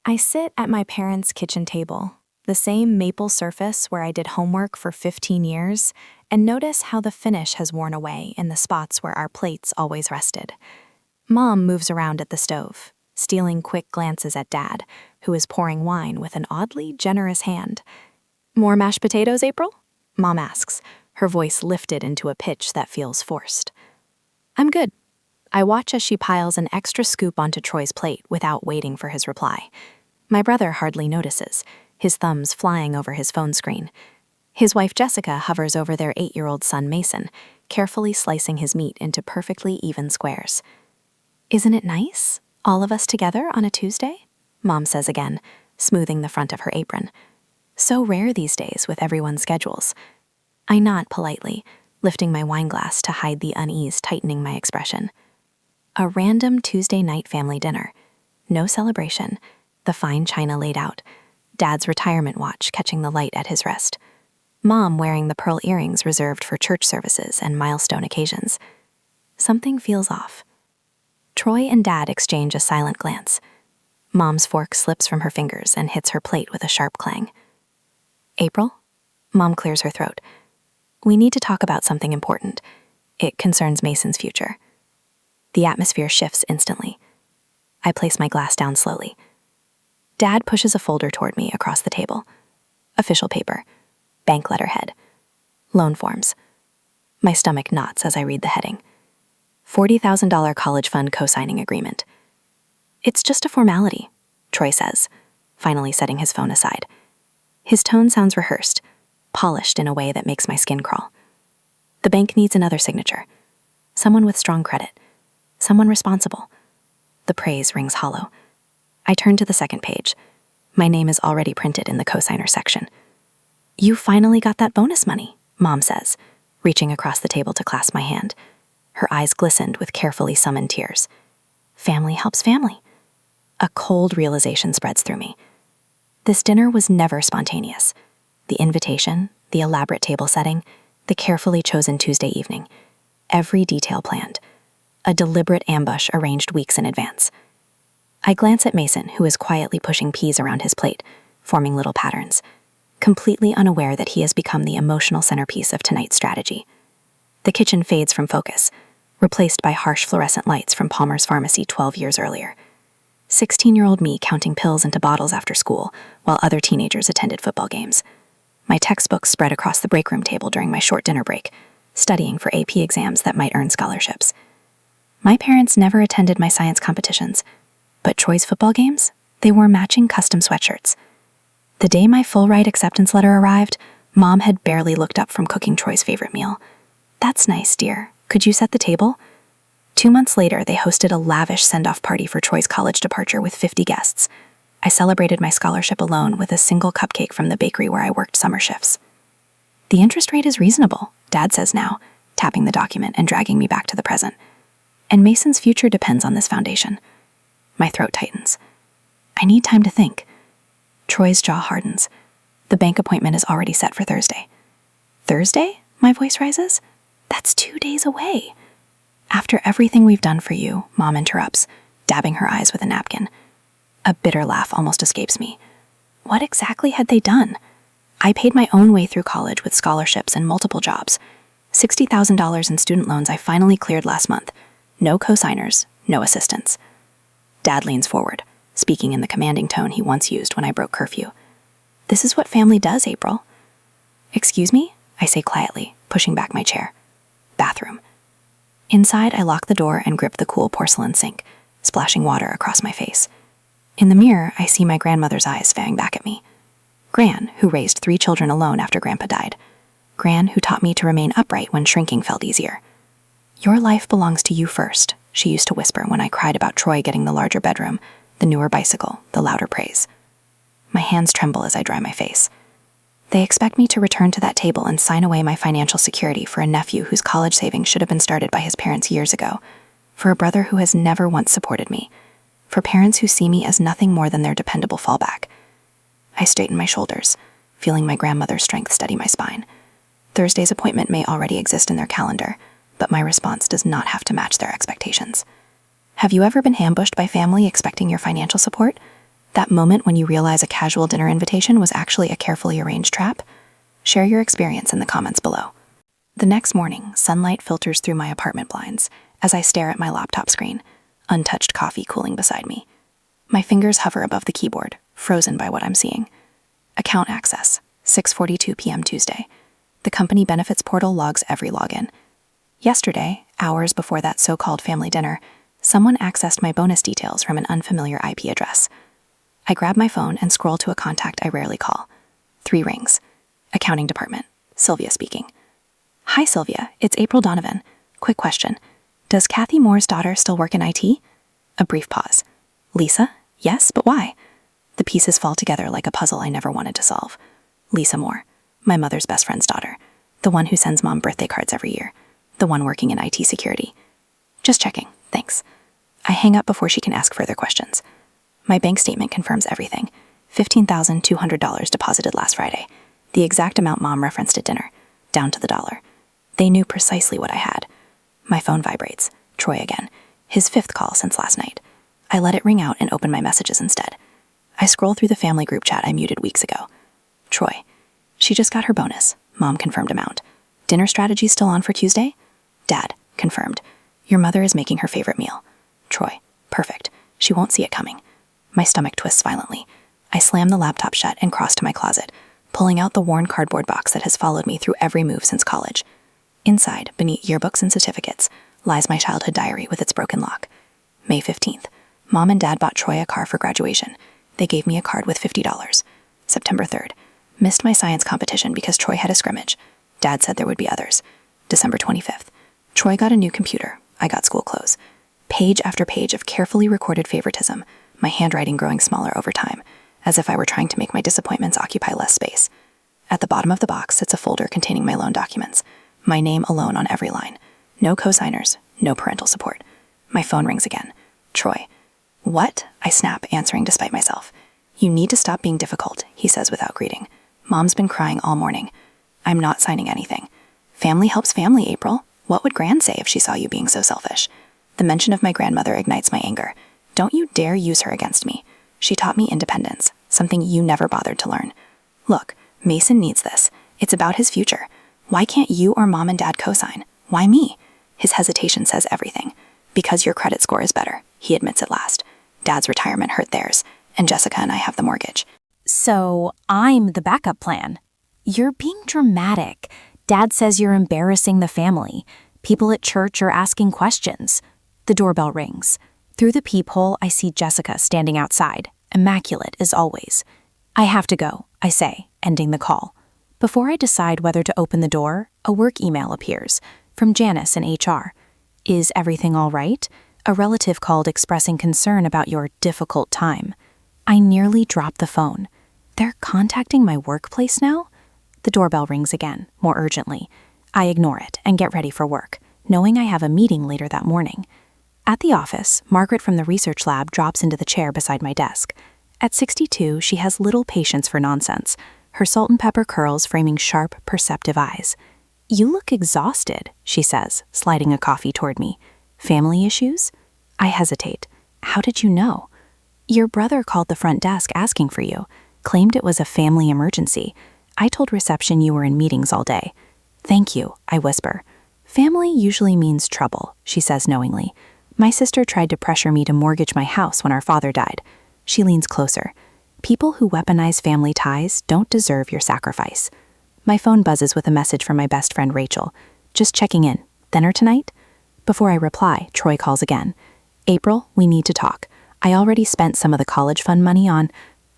I sit at my parents' kitchen table, the same maple surface where I did homework for 15 years, and notice how the finish has worn away in the spots where our plates always rested. Mom moves around at the stove, stealing quick glances at Dad, who is pouring wine with an oddly generous hand. "More mashed potatoes, April?" Mom asks, her voice lifted into a pitch that feels forced. "I'm good." I watch as she piles an extra scoop onto Troy's plate without waiting for his reply. My brother hardly notices, his thumbs flying over his phone screen. His wife Jessica hovers over their 8-year-old son Mason, carefully slicing his meat into perfectly even squares. "Isn't it nice? All of us together on a Tuesday?" Mom says again, smoothing the front of her apron. So rare these days with everyone's schedules. I nod politely, lifting my wine glass to hide the unease tightening my expression. A random Tuesday night family dinner. No celebration. The fine china laid out. Dad's retirement watch catching the light at his wrist. Mom wearing the pearl earrings reserved for church services and milestone occasions. Something feels off. Troy and Dad exchange a silent glance. Mom's fork slips from her fingers and hits her plate with a sharp clang. "April?" Mom clears her throat. "We need to talk about something important. It concerns Mason's future." The atmosphere shifts instantly. I place my glass down slowly. Dad pushes a folder toward me across the table. Official paper. Bank letterhead. Loan forms. My stomach knots as I read the heading. $40,000 college fund co-signing agreement. "It's just a formality," Troy says, finally setting his phone aside. His tone sounds rehearsed, polished in a way that makes my skin crawl. "The bank needs another signature. Someone with strong credit. Someone responsible." The praise rings hollow. I turn to the second page. My name is already printed in the cosigner section. "You finally got that bonus money," Mom says, reaching across the table to clasp my hand. Her eyes glistened with carefully summoned tears. Family helps family. A cold realization spreads through me. This dinner was never spontaneous. The invitation, the elaborate table setting, the carefully chosen Tuesday evening. Every detail planned. A deliberate ambush arranged weeks in advance. I glance at Mason, who is quietly pushing peas around his plate, forming little patterns, completely unaware that he has become the emotional centerpiece of tonight's strategy. The kitchen fades from focus, replaced by harsh fluorescent lights from Palmer's Pharmacy 12 years earlier. 16-year-old me counting pills into bottles after school, while other teenagers attended football games. My textbooks spread across the break room table during my short dinner break, studying for AP exams that might earn scholarships. My parents never attended my science competitions, but Troy's football games, they wore matching custom sweatshirts. The day my full ride acceptance letter arrived, Mom had barely looked up from cooking Troy's favorite meal. "That's nice, dear. Could you set the table?" 2 months later, they hosted a lavish send-off party for Troy's college departure with 50 guests. I celebrated my scholarship alone with a single cupcake from the bakery where I worked summer shifts. "The interest rate is reasonable," Dad says now, tapping the document and dragging me back to the present. "And Mason's future depends on this foundation." My throat tightens. I need time to think. Troy's jaw hardens. The bank appointment is already set for Thursday. "Thursday?" My voice rises. "That's 2 days away." "After everything we've done for you," Mom interrupts, dabbing her eyes with a napkin. A bitter laugh almost escapes me. What exactly had they done? I paid my own way through college with scholarships and multiple jobs. $60,000 in student loans I finally cleared last month. No cosigners, no assistants. Dad leans forward, speaking in the commanding tone he once used when I broke curfew. "This is what family does, April." "Excuse me?" I say quietly, pushing back my chair. Bathroom. Inside, I lock the door and grip the cool porcelain sink, splashing water across my face. In the mirror, I see my grandmother's eyes staring back at me. Gran, who raised 3 children alone after Grandpa died. Gran, who taught me to remain upright when shrinking felt easier. "Your life belongs to you first," she used to whisper when I cried about Troy getting the larger bedroom, the newer bicycle, the louder praise. My hands tremble as I dry my face. They expect me to return to that table and sign away my financial security for a nephew whose college savings should have been started by his parents years ago, for a brother who has never once supported me, for parents who see me as nothing more than their dependable fallback. I straighten my shoulders, feeling my grandmother's strength steady my spine. Thursday's appointment may already exist in their calendar, but my response does not have to match their expectations. Have you ever been ambushed by family expecting your financial support? That moment when you realize a casual dinner invitation was actually a carefully arranged trap? Share your experience in the comments below. The next morning, sunlight filters through my apartment blinds as I stare at my laptop screen, untouched coffee cooling beside me. My fingers hover above the keyboard, frozen by what I'm seeing. Account access, 6:42 p.m. Tuesday. The company benefits portal logs every login. Yesterday, hours before that so-called family dinner, someone accessed my bonus details from an unfamiliar IP address. I grab my phone and scroll to a contact I rarely call. 3 rings. Accounting department. Sylvia speaking. Hi, Sylvia. It's April Donovan. Quick question. Does Kathy Moore's daughter still work in IT? A brief pause. Lisa? Yes, but why? The pieces fall together like a puzzle I never wanted to solve. Lisa Moore, my mother's best friend's daughter. The one who sends mom birthday cards every year. The one working in IT security. Just checking. Thanks. I hang up before she can ask further questions. My bank statement confirms everything. $15,200 deposited last Friday. The exact amount mom referenced at dinner. Down to the dollar. They knew precisely what I had. My phone vibrates. Troy again. His 5th call since last night. I let it ring out and open my messages instead. I scroll through the family group chat I muted weeks ago. Troy. She just got her bonus. Mom confirmed amount. Dinner strategy still on for Tuesday? Dad. Confirmed. Your mother is making her favorite meal. Troy. Perfect. She won't see it coming. My stomach twists violently. I slam the laptop shut and cross to my closet, pulling out the worn cardboard box that has followed me through every move since college. Inside, beneath yearbooks and certificates, lies my childhood diary with its broken lock. May 15th. Mom and Dad bought Troy a car for graduation. They gave me a card with $50. September 3rd. Missed my science competition because Troy had a scrimmage. Dad said there would be others. December 25th. Troy got a new computer. I got school clothes. Page after page of carefully recorded favoritism, my handwriting growing smaller over time, as if I were trying to make my disappointments occupy less space. At the bottom of the box sits a folder containing my loan documents. My name alone on every line. No co-signers, no parental support. My phone rings again. Troy. What? I snap, answering despite myself. You need to stop being difficult, he says without greeting. Mom's been crying all morning. I'm not signing anything. Family helps family, April. What would Gran say if she saw you being so selfish? The mention of my grandmother ignites my anger. Don't you dare use her against me. She taught me independence, something you never bothered to learn. Look, Mason needs this. It's about his future. Why can't you or Mom and Dad co-sign? Why me? His hesitation says everything. Because your credit score is better, he admits at last. Dad's retirement hurt theirs, and Jessica and I have the mortgage. So I'm the backup plan. You're being dramatic. Dad says you're embarrassing the family. People at church are asking questions. The doorbell rings. Through the peephole, I see Jessica standing outside, immaculate as always. I have to go, I say, ending the call. Before I decide whether to open the door, a work email appears from Janice in HR. Is everything all right? A relative called expressing concern about your difficult time. I nearly drop the phone. They're contacting my workplace now? The doorbell rings again, more urgently. I ignore it and get ready for work, knowing I have a meeting later that morning. At the office, Margaret from the research lab drops into the chair beside my desk. At 62, she has little patience for nonsense, her salt and pepper curls framing sharp, perceptive eyes. You look exhausted, she says, sliding a coffee toward me. Family issues? I hesitate. How did you know? Your brother called the front desk asking for you, claimed it was a family emergency. I told reception you were in meetings all day. Thank you, I whisper. Family usually means trouble, she says knowingly. My sister tried to pressure me to mortgage my house when our father died. She leans closer. People who weaponize family ties don't deserve your sacrifice. My phone buzzes with a message from my best friend Rachel. Just checking in. Dinner tonight? Before I reply, Troy calls again. April, we need to talk. I already spent some of the college fund money on...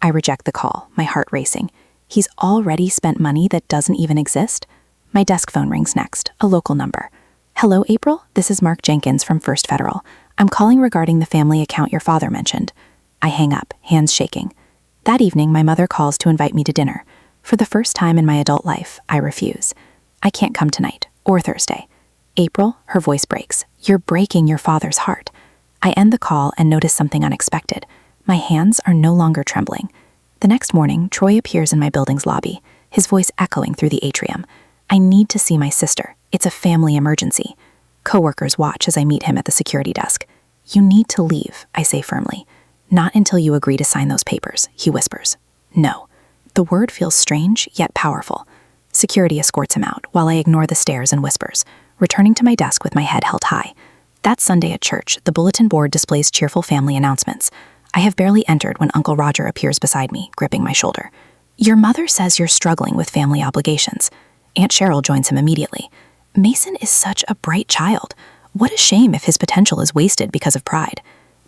I reject the call, my heart racing. He's already spent money that doesn't even exist? My desk phone rings next, a local number. Hello, April. This is Mark Jenkins from First Federal. I'm calling regarding the family account your father mentioned. I hang up, hands shaking. That evening, my mother calls to invite me to dinner. For the first time in my adult life, I refuse. I can't come tonight, or Thursday. April, her voice breaks. You're breaking your father's heart. I end the call and notice something unexpected. My hands are no longer trembling. The next morning, Troy appears in my building's lobby, his voice echoing through the atrium. I need to see my sister. It's a family emergency. Coworkers watch as I meet him at the security desk. You need to leave, I say firmly. Not until you agree to sign those papers, he whispers. No. The word feels strange, yet powerful. Security escorts him out, while I ignore the stares and whispers, returning to my desk with my head held high. That Sunday at church, the bulletin board displays cheerful family announcements. I have barely entered when Uncle Roger appears beside me, gripping my shoulder. Your mother says you're struggling with family obligations. Aunt Cheryl joins him immediately. Mason is such a bright child. What a shame if his potential is wasted because of pride.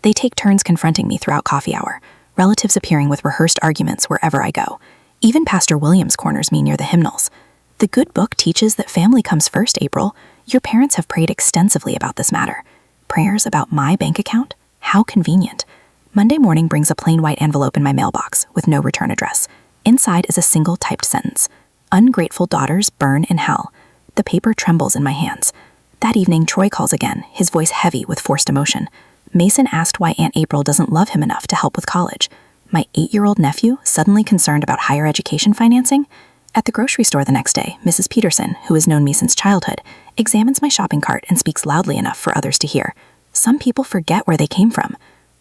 They take turns confronting me throughout coffee hour, relatives appearing with rehearsed arguments wherever I go. Even Pastor Williams corners me near the hymnals. The good book teaches that family comes first, April. Your parents have prayed extensively about this matter. Prayers about my bank account? How convenient. Monday morning brings a plain white envelope in my mailbox with no return address. Inside is a single typed sentence. Ungrateful daughters burn in hell. The paper trembles in my hands. That evening, Troy calls again, his voice heavy with forced emotion. Mason asked why Aunt April doesn't love him enough to help with college. My 8-year-old nephew, suddenly concerned about higher education financing? At the grocery store the next day, Mrs. Peterson, who has known me since childhood, examines my shopping cart and speaks loudly enough for others to hear. Some people forget where they came from.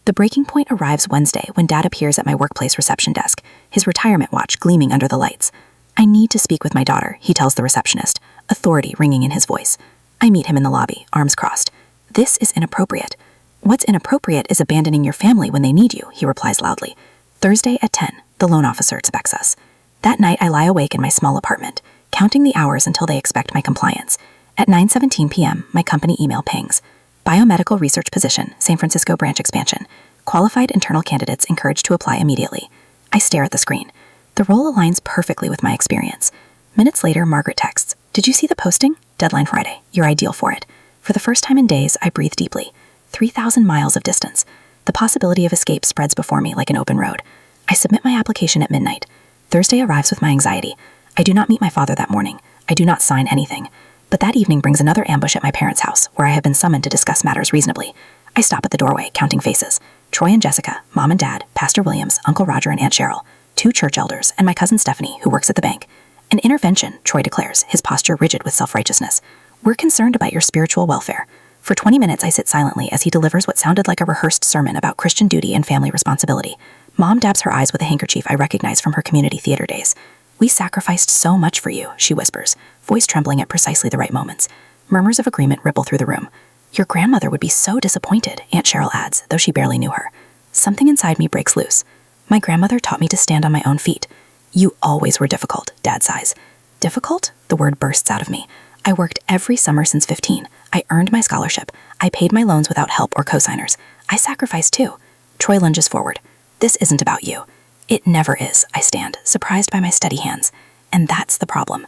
The breaking point arrives Wednesday when Dad appears at my workplace reception desk, his retirement watch gleaming under the lights. I need to speak with my daughter, he tells the receptionist, authority ringing in his voice. I meet him in the lobby, arms crossed. This is inappropriate. What's inappropriate is abandoning your family when they need you, he replies loudly. Thursday at 10, the loan officer expects us. That night I lie awake in my small apartment, counting the hours until they expect my compliance. At 9:17 p.m., my company email pings. Biomedical research position, San Francisco branch expansion. Qualified internal candidates encouraged to apply immediately. I stare at the screen. The role aligns perfectly with my experience. Minutes later, Margaret texts, "Did you see the posting? Deadline Friday. You're ideal for it." For the first time in days, I breathe deeply. 3,000 miles of distance. The possibility of escape spreads before me like an open road. I submit my application at midnight. Thursday arrives with my anxiety. I do not meet my father that morning. I do not sign anything. But that evening brings another ambush at my parents' house, where I have been summoned to discuss matters reasonably. I stop at the doorway, counting faces. Troy and Jessica, Mom and Dad, Pastor Williams, Uncle Roger and Aunt Cheryl, 2 church elders, and my cousin Stephanie, who works at the bank. An intervention, Troy declares, his posture rigid with self-righteousness. We're concerned about your spiritual welfare. For 20 minutes, I sit silently as he delivers what sounded like a rehearsed sermon about Christian duty and family responsibility. Mom dabs her eyes with a handkerchief I recognize from her community theater days. We sacrificed so much for you, she whispers, voice trembling at precisely the right moments. Murmurs of agreement ripple through the room. Your grandmother would be so disappointed, Aunt Cheryl adds, though she barely knew her. Something inside me breaks loose. My grandmother taught me to stand on my own feet. You always were difficult, Dad sighs. Difficult? The word bursts out of me. I worked every summer since 15. I earned my scholarship. I paid my loans without help or cosigners. I sacrificed too. Troy lunges forward. This isn't about you. It never is, I stand, surprised by my steady hands. And that's the problem.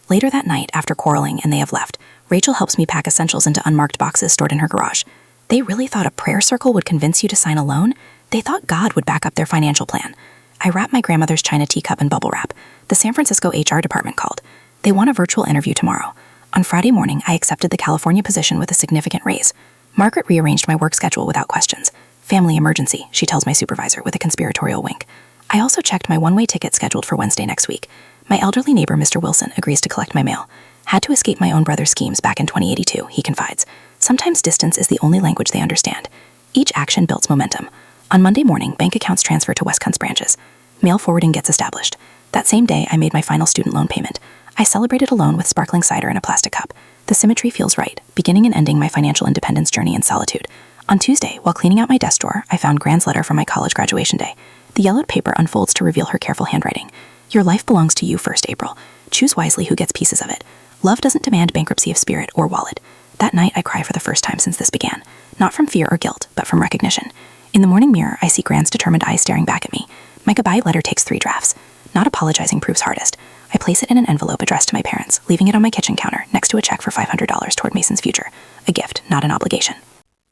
Later that night, after quarreling and they have left, Rachel helps me pack essentials into unmarked boxes stored in her garage. They really thought a prayer circle would convince you to sign a loan? They thought God would back up their financial plan. I wrap my grandmother's china teacup in bubble wrap. The San Francisco HR department called. They want a virtual interview tomorrow. On Friday morning, I accepted the California position with a significant raise. Margaret rearranged my work schedule without questions. Family emergency, she tells my supervisor with a conspiratorial wink. I also checked my one-way ticket scheduled for Wednesday next week. My elderly neighbor, Mr. Wilson, agrees to collect my mail. Had to escape my own brother's schemes back in 2082, he confides. Sometimes distance is the only language they understand. Each action builds momentum. On Monday morning, bank accounts transfer to West Kuntz branches. Mail forwarding gets established. That same day, I made my final student loan payment. I celebrated alone with sparkling cider in a plastic cup. The symmetry feels right, beginning and ending my financial independence journey in solitude. On Tuesday, while cleaning out my desk drawer, I found Gran's letter from my college graduation day. The yellowed paper unfolds to reveal her careful handwriting. Your life belongs to you first, April. Choose wisely who gets pieces of it. Love doesn't demand bankruptcy of spirit or wallet. That night, I cry for the first time since this began. Not from fear or guilt, but from recognition. In the morning mirror, I see Gran's determined eyes staring back at me. My goodbye letter takes 3 drafts. Not apologizing proves hardest. I place it in an envelope addressed to my parents, leaving it on my kitchen counter next to a check for $500 toward Mason's future. A gift, not an obligation.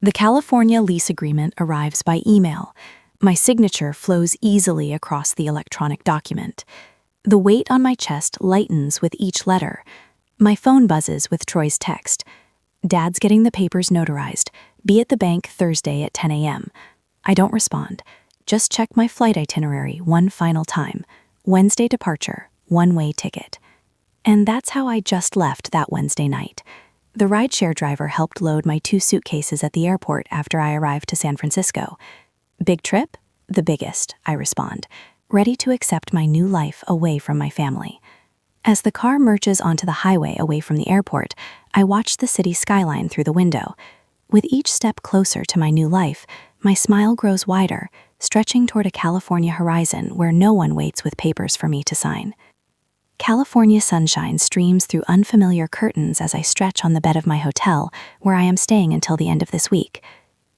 The California lease agreement arrives by email. My signature flows easily across the electronic document. The weight on my chest lightens with each letter. My phone buzzes with Troy's text. Dad's getting the papers notarized. Be at the bank Thursday at 10 a.m. I don't respond. Just check my flight itinerary one final time. Wednesday departure, one-way ticket. And that's how I just left that Wednesday night. The rideshare driver helped load my 2 suitcases at the airport after I arrived to San Francisco. Big trip? The biggest, I respond, ready to accept my new life away from my family. As the car merges onto the highway away from the airport, I watch the city skyline through the window. With each step closer to my new life, my smile grows wider, stretching toward a California horizon where no one waits with papers for me to sign. California sunshine streams through unfamiliar curtains as I stretch on the bed of my hotel, where I am staying until the end of this week.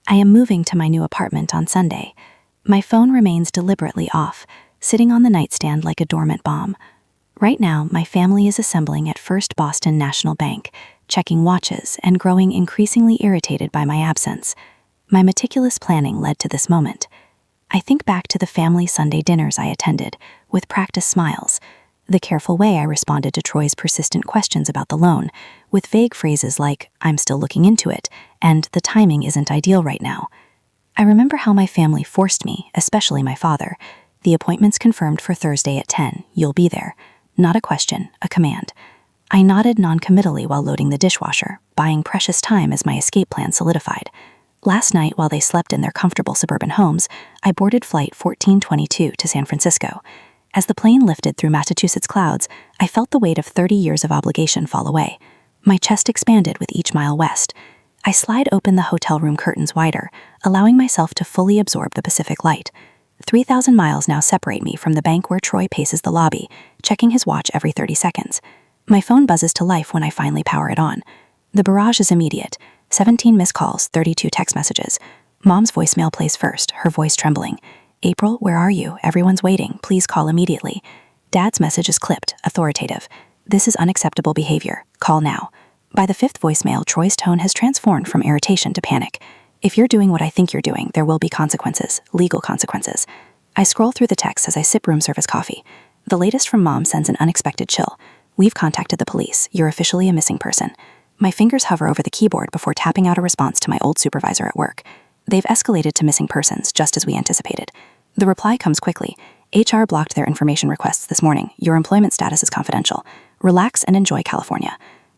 I am moving to my new apartment on Sunday. My phone remains deliberately off, sitting on the nightstand like a dormant bomb. Right now, my family is assembling at First Boston National Bank, checking watches and growing increasingly irritated by my absence. My meticulous planning led to this moment. I think back to the family Sunday dinners I attended, with practiced smiles, the careful way I responded to Troy's persistent questions about the loan, with vague phrases like, "I'm still looking into it," and "the timing isn't ideal right now." I remember how my family forced me, especially my father. "The appointment's confirmed for Thursday at 10. You'll be there." Not a question, a command. I nodded non-committally while loading the dishwasher, buying precious time as my escape plan solidified. Last night, while they slept in their comfortable suburban homes, I boarded Flight 1422 to San Francisco. As the plane lifted through Massachusetts clouds, I felt the weight of 30 years of obligation fall away. My chest expanded with each mile west. I slide open the hotel room curtains wider, allowing myself to fully absorb the Pacific light. 3,000 miles now separate me from the bank where Troy paces the lobby, checking his watch every 30 seconds. My phone buzzes to life when I finally power it on. The barrage is immediate. 17 missed calls, 32 text messages. Mom's voicemail plays first, her voice trembling. "April, where are you? Everyone's waiting. Please call immediately." Dad's message is clipped, authoritative. "This is unacceptable behavior. Call now." By the fifth voicemail, Troy's tone has transformed from irritation to panic. "If you're doing what I think you're doing, there will be consequences, legal consequences." I scroll through the texts as I sip room service coffee. The latest from Mom sends an unexpected chill. "We've contacted the police. You're officially a missing person." My fingers hover over the keyboard before tapping out a response to my old supervisor at work. "They've escalated to missing persons, just as we anticipated." The reply comes quickly. "HR blocked their information requests this morning. Your employment status is confidential. Relax and enjoy California."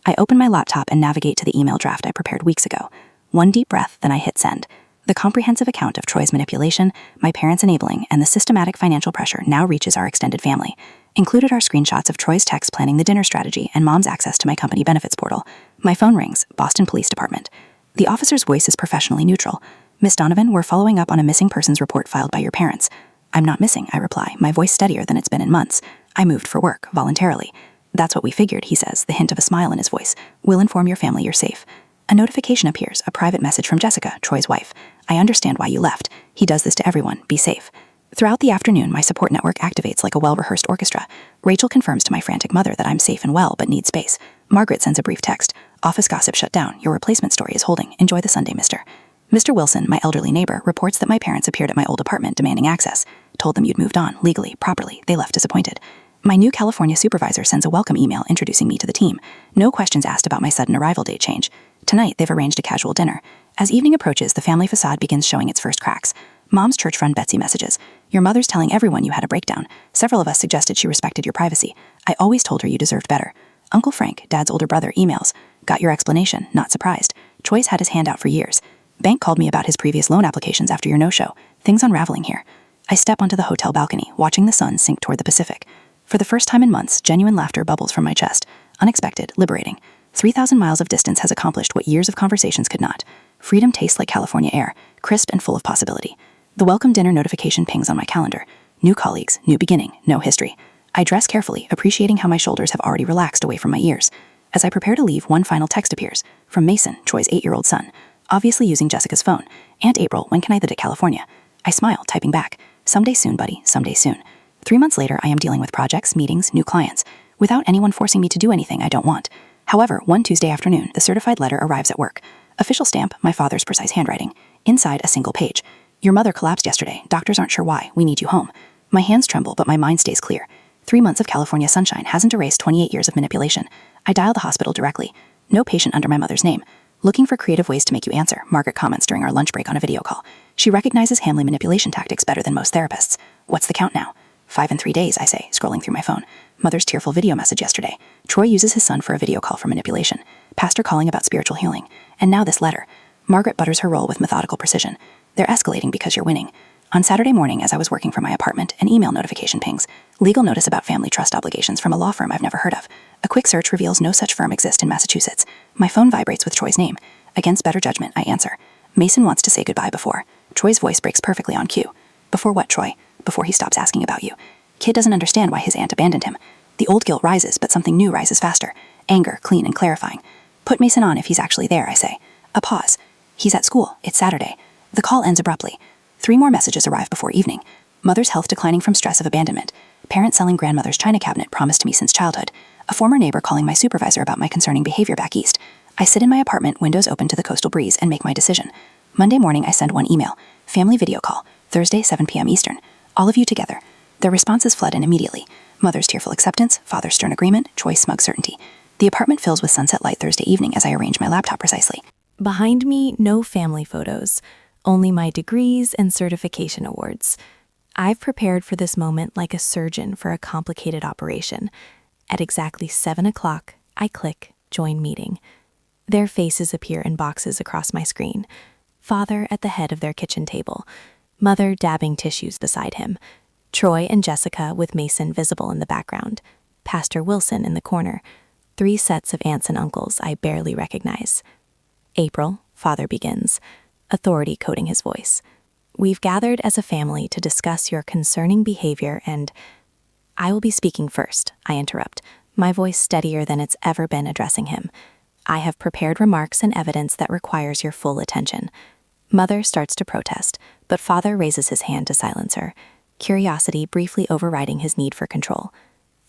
I open my laptop and navigate to the email draft I prepared weeks ago. One deep breath, then I hit send. The comprehensive account of Troy's manipulation, my parents' enabling, and the systematic financial pressure now reaches our extended family. Included are screenshots of Troy's texts planning the dinner strategy and Mom's access to my company benefits portal. My phone rings, Boston Police Department. The officer's voice is professionally neutral. "Miss Donovan, we're following up on a missing persons report filed by your parents." "I'm not missing," I reply, my voice steadier than it's been in months. "I moved for work, voluntarily." "That's what we figured," he says, the hint of a smile in his voice. "We'll inform your family you're safe." A notification appears, a private message from Jessica, Troy's wife. "I understand why you left. He does this to everyone. Be safe." Throughout the afternoon, my support network activates like a well-rehearsed orchestra. Rachel confirms to my frantic mother that I'm safe and well, but need space. Margaret sends a brief text. "Office gossip shut down. Your replacement story is holding. Enjoy the Sunday, mister." Mr. Wilson, my elderly neighbor, reports that my parents appeared at my old apartment demanding access. Told them you'd moved on, legally, properly. They left disappointed. My new California supervisor sends a welcome email introducing me to the team. No questions asked about my sudden arrival date change. Tonight, they've arranged a casual dinner. As evening approaches, the family facade begins showing its first cracks. Mom's church friend Betsy messages. "Your mother's telling everyone you had a breakdown. Several of us suggested she respected your privacy. I always told her you deserved better." Uncle Frank, Dad's older brother, emails. "Got your explanation. Not surprised. Troy's had his hand out for years. Bank called me about his previous loan applications after your no-show. Things unraveling here." I step onto the hotel balcony, watching the sun sink toward the Pacific. For the first time in months, genuine laughter bubbles from my chest. Unexpected, liberating. 3,000 miles of distance has accomplished what years of conversations could not. Freedom tastes like California air, crisp and full of possibility. The welcome dinner notification pings on my calendar. New colleagues, new beginning, no history. I dress carefully, appreciating how my shoulders have already relaxed away from my ears. As I prepare to leave, one final text appears. From Mason, Troy's 8-year-old son. Obviously using Jessica's phone. "Aunt April, when can I visit California?" I smile, typing back. "Someday soon, buddy, someday soon." 3 months later, I am dealing with projects, meetings, new clients, without anyone forcing me to do anything I don't want. However, one Tuesday afternoon, the certified letter arrives at work. Official stamp, my father's precise handwriting. Inside, a single page. "Your mother collapsed yesterday. Doctors aren't sure why. We need you home." My hands tremble, but my mind stays clear. 3 months of California sunshine hasn't erased 28 years of manipulation. I dial the hospital directly. No patient under my mother's name. "Looking for creative ways to make you answer," Margaret comments during our lunch break on a video call. She recognizes Hamley manipulation tactics better than most therapists. "What's the count now?" 5 and 3 days, I say, scrolling through my phone. Mother's tearful video message yesterday. Troy uses his son for a video call for manipulation. Pastor calling about spiritual healing. And now this letter. Margaret butters her roll with methodical precision. "They're escalating because you're winning." On Saturday morning, as I was working from my apartment, an email notification pings. Legal notice about family trust obligations from a law firm I've never heard of. A quick search reveals no such firm exists in Massachusetts. My phone vibrates with Troy's name. Against better judgment, I answer. Mason wants to say goodbye before. Troy's voice breaks perfectly on cue. Before what, Troy? Before he stops asking about you. Kid doesn't understand why his aunt abandoned him. The old guilt rises, but something new rises faster. Anger, clean and clarifying. Put Mason on if he's actually there, I say. A pause. He's at school. It's Saturday. The call ends abruptly. 3 more messages arrive before evening. Mother's health declining from stress of abandonment. Parent selling grandmother's china cabinet promised to me since childhood. A former neighbor calling my supervisor about my concerning behavior back east. I sit in my apartment, windows open to the coastal breeze, and make my decision. Monday morning, I send one email. Family video call. Thursday, 7 p.m. Eastern. All of you together. Their responses flood in immediately. Mother's tearful acceptance, father's stern agreement, Troy's smug certainty. The apartment fills with sunset light Thursday evening as I arrange my laptop precisely. Behind me, no family photos, only my degrees and certification awards. I've prepared for this moment like a surgeon for a complicated operation. At exactly 7 o'clock, I click Join Meeting. Their faces appear in boxes across my screen. Father at the head of their kitchen table. Mother dabbing tissues beside him. Troy and Jessica with Mason visible in the background. Pastor Wilson in the corner. 3 sets of aunts and uncles I barely recognize. April, Father begins, authority coating his voice. We've gathered as a family to discuss your concerning behavior and... I will be speaking first, I interrupt, my voice steadier than it's ever been addressing him. I have prepared remarks and evidence that requires your full attention. Mother starts to protest, but Father raises his hand to silence her, curiosity briefly overriding his need for control.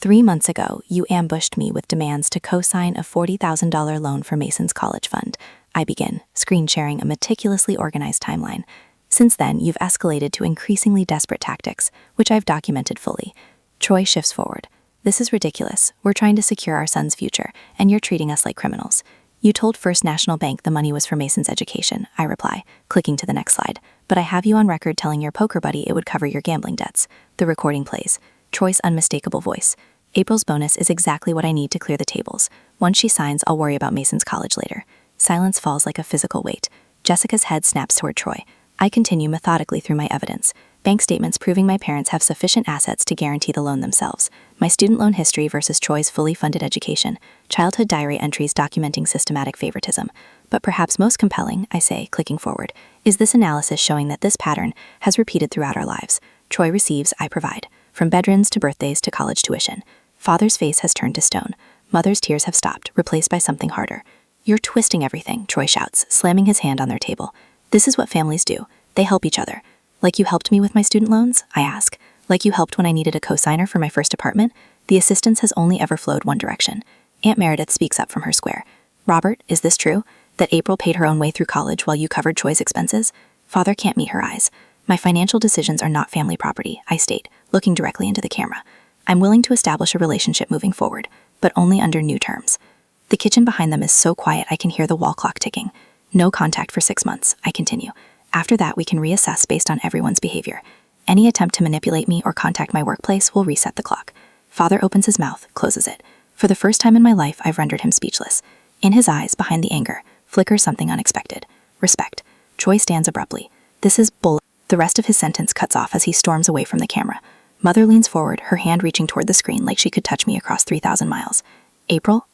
3 months ago, you ambushed me with demands to co-sign a $40,000 loan for Mason's college fund. I begin, screen sharing a meticulously organized timeline. Since then, you've escalated to increasingly desperate tactics, which I've documented fully. Troy shifts forward. This is ridiculous. We're trying to secure our son's future, and you're treating us like criminals. You told First National Bank the money was for Mason's education, I reply, clicking to the next slide. But I have you on record telling your poker buddy it would cover your gambling debts. The recording plays. Troy's unmistakable voice. April's bonus is exactly what I need to clear the tables. Once she signs, I'll worry about Mason's college later. Silence falls like a physical weight. Jessica's head snaps toward Troy. I continue methodically through my evidence. Bank statements proving my parents have sufficient assets to guarantee the loan themselves. My student loan history versus Troy's fully funded education. Childhood diary entries documenting systematic favoritism. But perhaps most compelling, I say, clicking forward, is this analysis showing that this pattern has repeated throughout our lives. Troy receives, I provide. From bedrooms to birthdays to college tuition. Father's face has turned to stone. Mother's tears have stopped, replaced by something harder. You're twisting everything, Troy shouts, slamming his hand on their table. This is what families do. They help each other. Like you helped me with my student loans? I ask. Like you helped when I needed a co-signer for my first apartment? The assistance has only ever flowed one direction. Aunt Meredith speaks up from her square. Robert, is this true? That April paid her own way through college while you covered Troy's expenses? Father can't meet her eyes. My financial decisions are not family property, I state, looking directly into the camera. I'm willing to establish a relationship moving forward, but only under new terms. The kitchen behind them is so quiet I can hear the wall clock ticking. No contact for 6 months, I continue. After that, we can reassess based on everyone's behavior. Any attempt to manipulate me or contact my workplace will reset the clock. Father opens his mouth, closes it. For the first time in my life, I've rendered him speechless. In his eyes, behind the anger, flickers something unexpected. Respect. Troy stands abruptly. This is bull. The rest of his sentence cuts off as he storms away from the camera. Mother leans forward, her hand reaching toward the screen like she could touch me across 3,000 miles. April,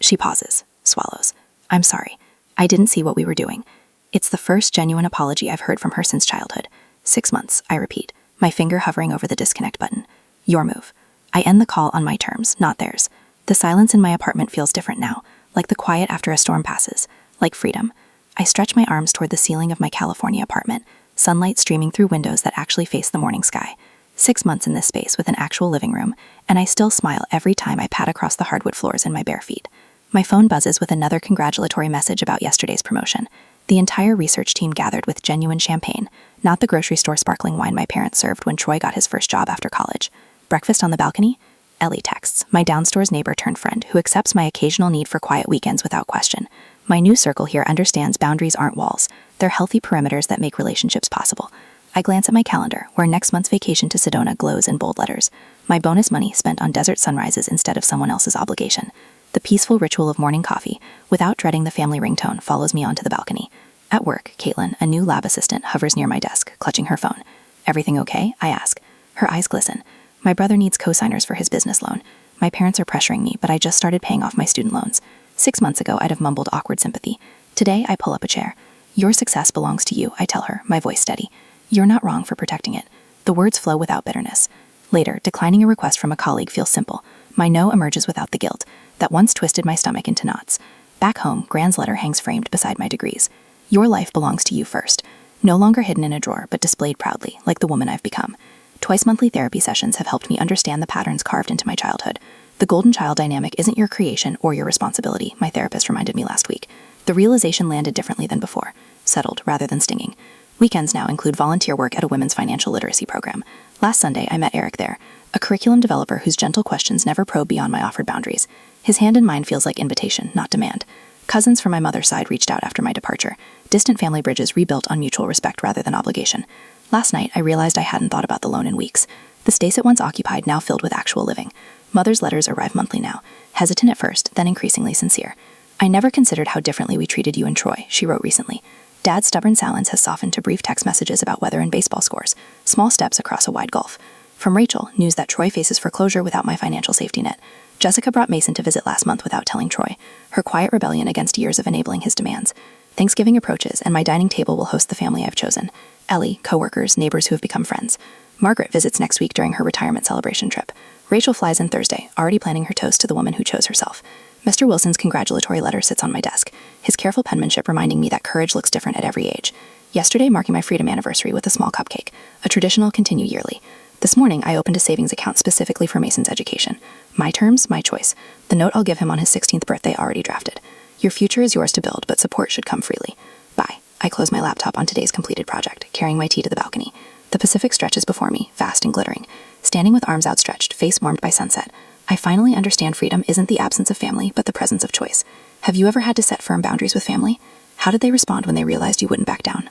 She pauses, swallows. I'm sorry. I didn't see what we were doing. It's the first genuine apology I've heard from her since childhood. 6 months, I repeat, my finger hovering over the disconnect button. Your move. I end the call on my terms, not theirs. The silence in my apartment feels different now, like the quiet after a storm passes, like freedom. I stretch my arms toward the ceiling of my California apartment, sunlight streaming through windows that actually face the morning sky. 6 months in this space with an actual living room, and I still smile every time I pat across the hardwood floors in my bare feet. My phone buzzes with another congratulatory message about yesterday's promotion. The entire research team gathered with genuine champagne, not the grocery store sparkling wine my parents served when Troy got his first job after college. Breakfast on the balcony? Ellie texts, my downstairs neighbor turned friend who accepts my occasional need for quiet weekends without question. My new circle here understands boundaries aren't walls. They're healthy perimeters that make relationships possible. I glance at my calendar, where next month's vacation to Sedona glows in bold letters. My bonus money spent on desert sunrises instead of someone else's obligation. The peaceful ritual of morning coffee, without dreading the family ringtone, follows me onto the balcony. At work, Caitlin, a new lab assistant, hovers near my desk, clutching her phone. Everything okay? I ask. Her eyes glisten. My brother needs co-signers for his business loan. My parents are pressuring me, but I just started paying off my student loans. 6 months ago, I'd have mumbled awkward sympathy. Today, I pull up a chair. Your success belongs to you, I tell her, my voice steady. You're not wrong for protecting it. The words flow without bitterness. Later, declining a request from a colleague feels simple. My no emerges without the guilt that once twisted my stomach into knots. Back home, Gran's letter hangs framed beside my degrees. Your life belongs to you first. No longer hidden in a drawer, but displayed proudly, like the woman I've become. Twice-monthly therapy sessions have helped me understand the patterns carved into my childhood. The golden child dynamic isn't your creation or your responsibility, my therapist reminded me last week. The realization landed differently than before, settled rather than stinging. Weekends now include volunteer work at a women's financial literacy program. Last Sunday, I met Eric there, a curriculum developer whose gentle questions never probe beyond my offered boundaries. His hand in mine feels like invitation, not demand. Cousins from my mother's side reached out after my departure. Distant family bridges rebuilt on mutual respect rather than obligation. Last night, I realized I hadn't thought about the loan in weeks. The space it once occupied now filled with actual living. Mother's letters arrive monthly now, hesitant at first, then increasingly sincere. I never considered how differently we treated you in Troy, she wrote recently. Dad's stubborn silence has softened to brief text messages about weather and baseball scores, small steps across a wide gulf. From Rachel, news that Troy faces foreclosure without my financial safety net. Jessica brought Mason to visit last month without telling Troy, her quiet rebellion against years of enabling his demands. Thanksgiving approaches, and my dining table will host the family I've chosen. Ellie, coworkers, neighbors who have become friends. Margaret visits next week during her retirement celebration trip. Rachel flies in Thursday, already planning her toast to the woman who chose herself. Mr. Wilson's congratulatory letter sits on my desk, his careful penmanship reminding me that courage looks different at every age. Yesterday marking my freedom anniversary with a small cupcake, a traditional continue yearly. This morning, I opened a savings account specifically for Mason's education. My terms, my choice. The note I'll give him on his 16th birthday already drafted. Your future is yours to build, but support should come freely. Bye. I close my laptop on today's completed project, carrying my tea to the balcony. The Pacific stretches before me, vast and glittering. Standing with arms outstretched, face warmed by sunset, I finally understand freedom isn't the absence of family, but the presence of choice. Have you ever had to set firm boundaries with family? How did they respond when they realized you wouldn't back down?